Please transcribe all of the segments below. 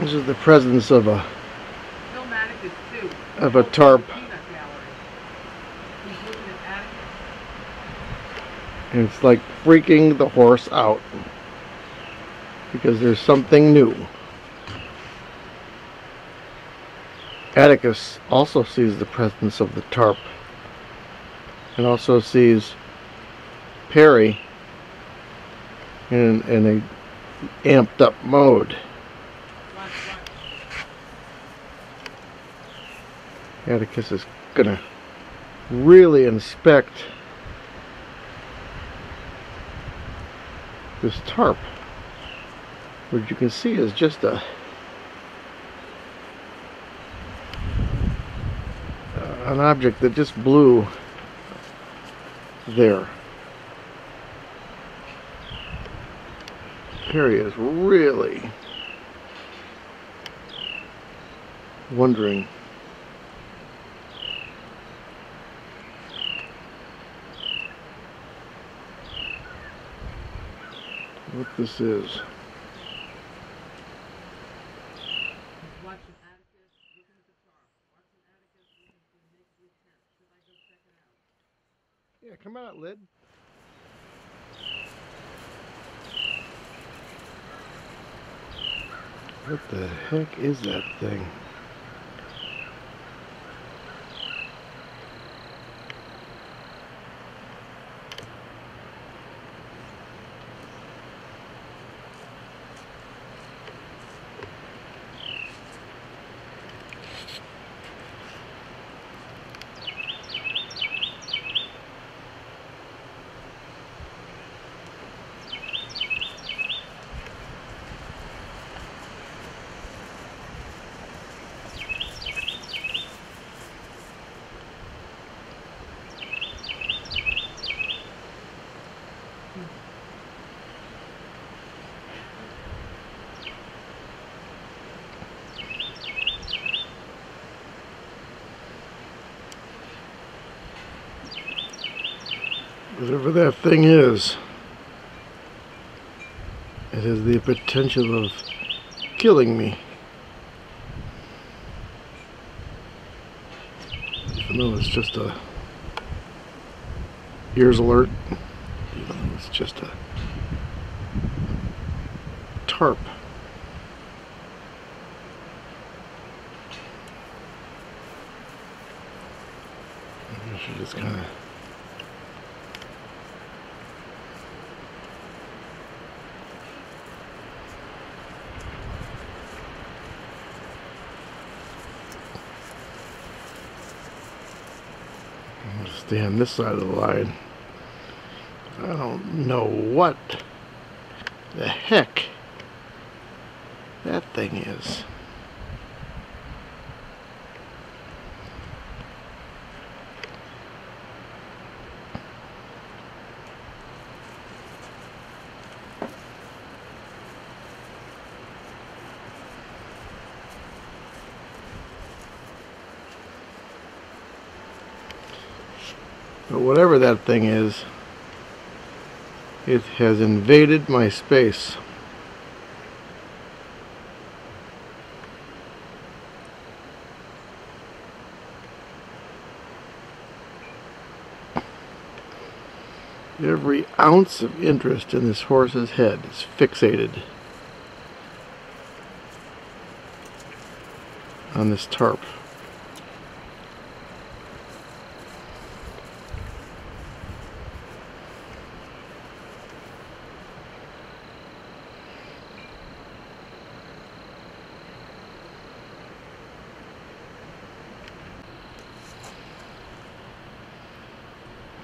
This is the presence of a tarp. And it's like freaking the horse out because there's something new. Atticus also sees the presence of the tarp and also sees Perry in a amped up mode. Atticus is gonna really inspect this tarp, which you can see is just an object that just blew there. Perry is really wondering what this is. Yeah, come out, Lyd. What the heck is that thing? Whatever that thing is, it has the potential of killing me. Even though it's just a ears alert, even though it's just a tarp. I should just kind of stay on this side of the line. I don't know what the heck that thing is. But whatever that thing is, it has invaded my space. Every ounce of interest in this horse's head is fixated on this tarp.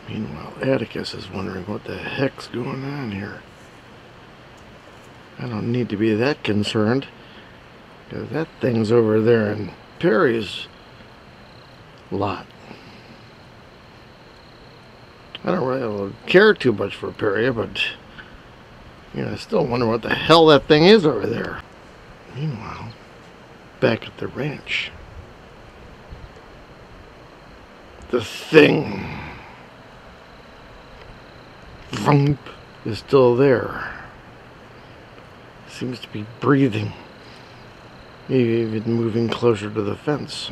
Meanwhile, Atticus is wondering what the heck's going on here. I don't need to be that concerned, because that thing's over there in Perry's lot. I don't really care too much for Perry, but you know, I still wonder what the hell that thing is over there. Meanwhile, back at the ranch, the thing is still there. Seems to be breathing. Maybe even moving closer to the fence.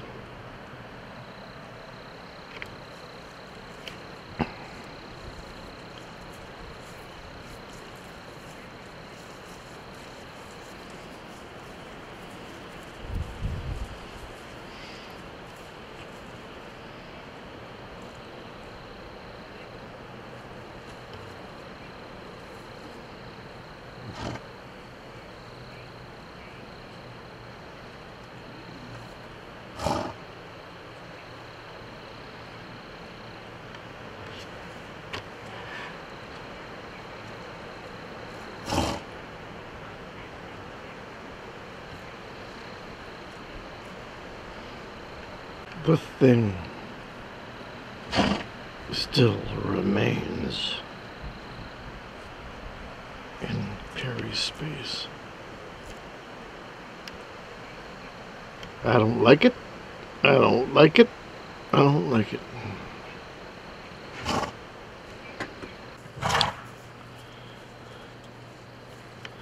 The thing still remains in Perry's space. I don't like it. I don't like it. I don't like it.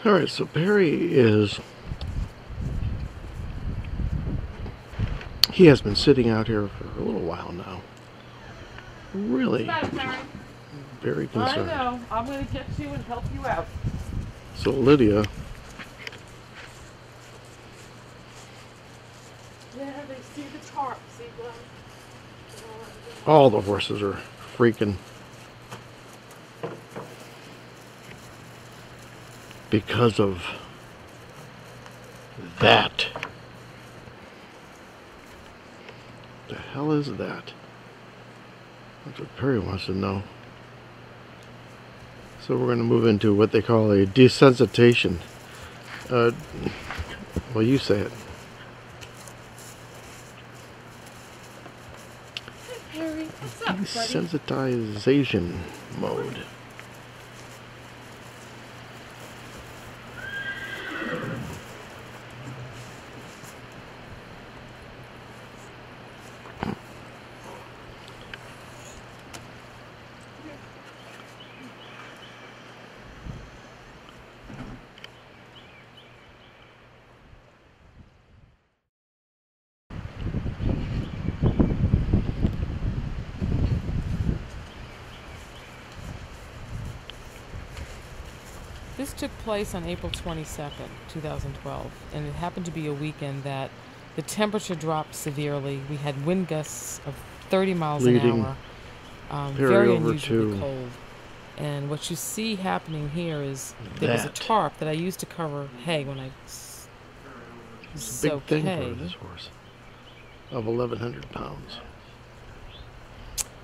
Alright, so Perry is... He has been sitting out here for a little while now. Really very concerned. I know. I'm going to get you and help you out. So Lydia... Yeah, they see the tarp. See, Glenn? All the horses are freaking because of that. The hell is that? That's what Perry wants to know. So we're going to move into what they call a desensitization. Well, you say it. Hey, Perry. What's up, buddy? Desensitization mode. This took place on April 22nd, 2012, and it happened to be a weekend that the temperature dropped severely. We had wind gusts of 30 miles an hour, very unusually cold. And what you see happening here is there was a tarp that I used to cover hay when I soaked hay. Big thing for this horse of 1,100 pounds.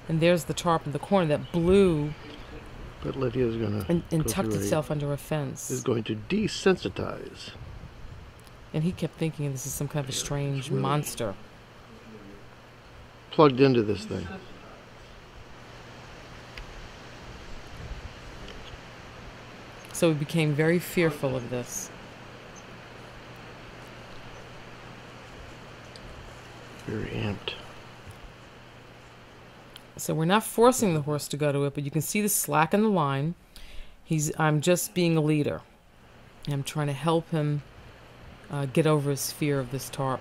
And there's the tarp in the corner that blew. But Lydia's going to and tucked itself under a fence. Is going to desensitize. And he kept thinking this is some kind of a strange monster. Plugged into this thing. So he became very fearful of this. Very amped. So we're not forcing the horse to go to it, but you can see the slack in the line. I'm just being a leader. I'm trying to help him get over his fear of this tarp.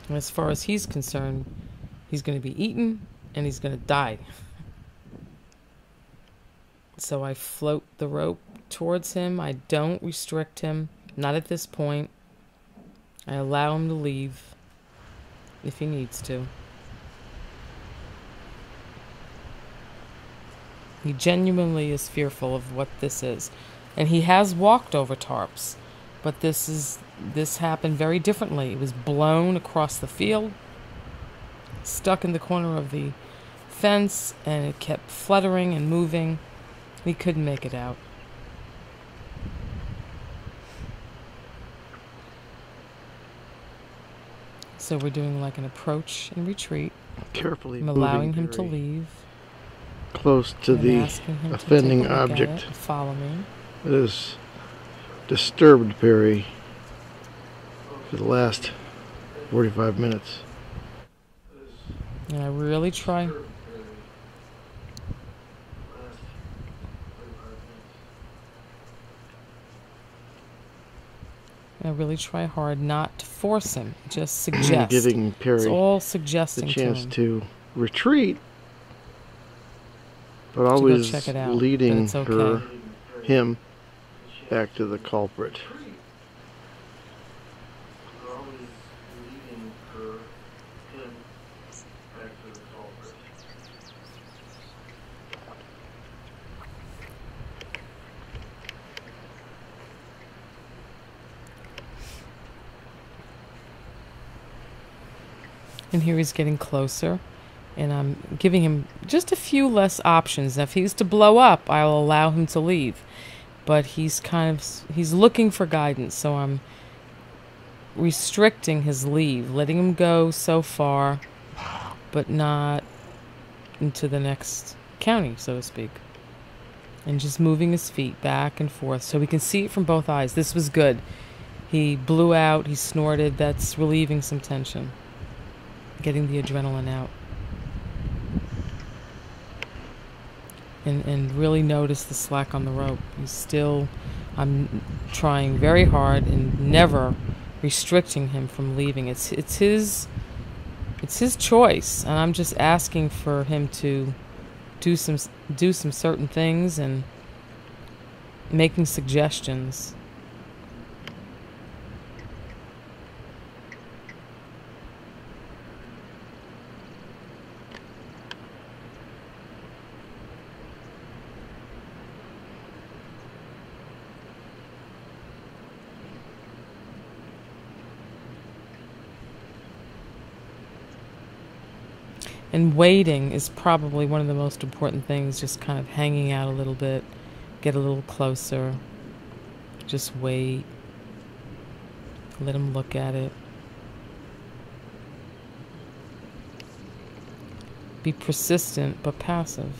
And as far as he's concerned, he's going to be eaten and he's going to die. So I float the rope towards him. I don't restrict him, not at this point. I allow him to leave if he needs to. He genuinely is fearful of what this is. And he has walked over tarps, but this happened very differently. It was blown across the field, stuck in the corner of the fence, and it kept fluttering and moving. He couldn't make it out. So we're doing like an approach and retreat. Carefully I'm allowing him to leave. Close to the offending object. Follow me. It has disturbed Perry for the last 45 minutes. And I really try. I really try hard not to force him. Just suggest. Giving It's Perry all the suggesting chance to him to retreat, but to go always check it out. leading But it's okay. him back to the culprit. And here he's getting closer, and I'm giving him just a few less options. Now, if he's to blow up, I'll allow him to leave. But he's looking for guidance, so I'm restricting his leave, letting him go so far, but not into the next county, so to speak. And just moving his feet back and forth so we can see it from both eyes. This was good. He blew out, he snorted. That's relieving some tension. Getting the adrenaline out. And really notice the slack on the rope. I'm trying very hard and never restricting him from leaving. It's his choice, and I'm just asking for him to do some certain things and making suggestions. And waiting is probably one of the most important things, just kind of hanging out a little bit, get a little closer, just wait, let him look at it. Be persistent but passive.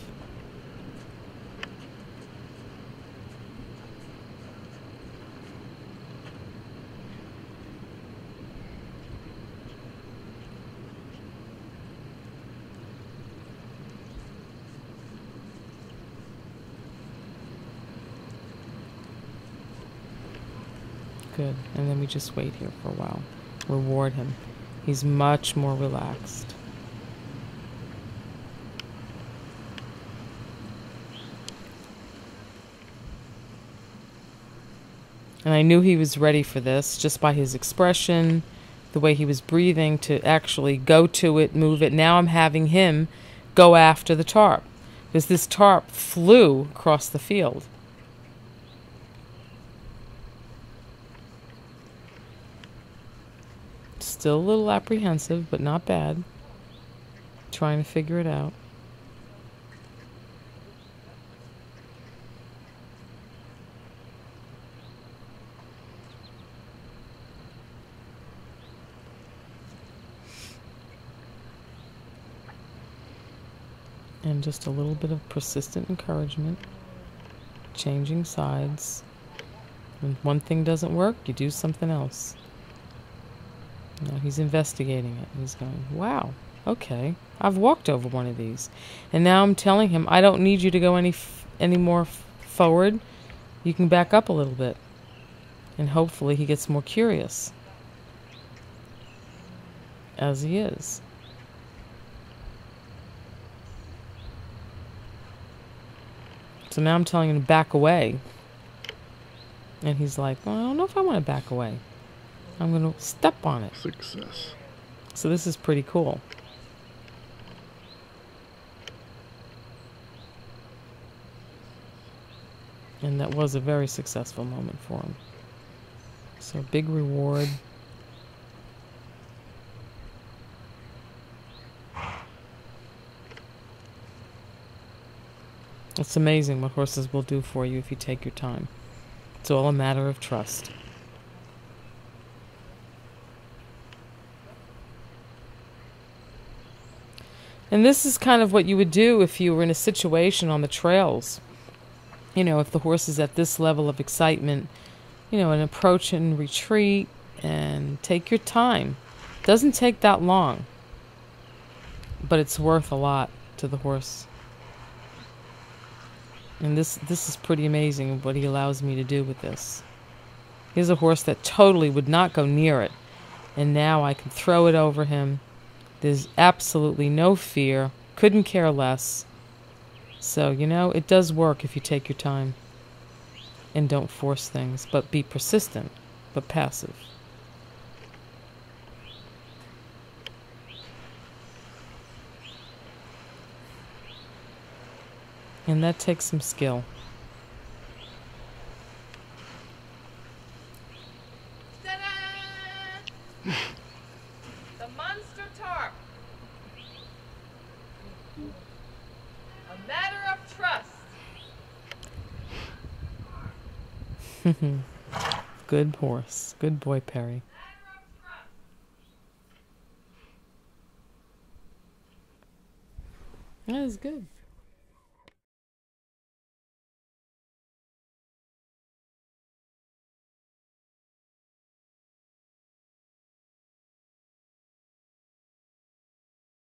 Good. And then we just wait here for a while. Reward him. He's much more relaxed. And I knew he was ready for this just by his expression, the way he was breathing, to actually go to it, move it. Now I'm having him go after the tarp, because this tarp flew across the field. Still a little apprehensive, but not bad. Trying to figure it out. And just a little bit of persistent encouragement. Changing sides. When one thing doesn't work, you do something else. Now he's investigating it. He's going, wow, okay, I've walked over one of these. And now I'm telling him, I don't need you to go any more forward. You can back up a little bit. And hopefully he gets more curious. As he is. So now I'm telling him to back away. And he's like, well, I don't know if I want to back away. I'm going to step on it. Success. So this is pretty cool. And that was a very successful moment for him. So big reward. It's amazing what horses will do for you if you take your time. It's all a matter of trust. And this is kind of what you would do if you were in a situation on the trails. You know, if the horse is at this level of excitement, you know, an approach and retreat, and take your time. Doesn't take that long. but it's worth a lot to the horse. And this is pretty amazing what he allows me to do with this. Here's a horse that totally would not go near it, and now I can throw it over him. There's absolutely no fear, couldn't care less. So, you know, it does work if you take your time and don't force things, but be persistent, but passive. And that takes some skill. Ta-da! The monster tarp. A matter of trust. Good horse. Good boy, Perry. That was good.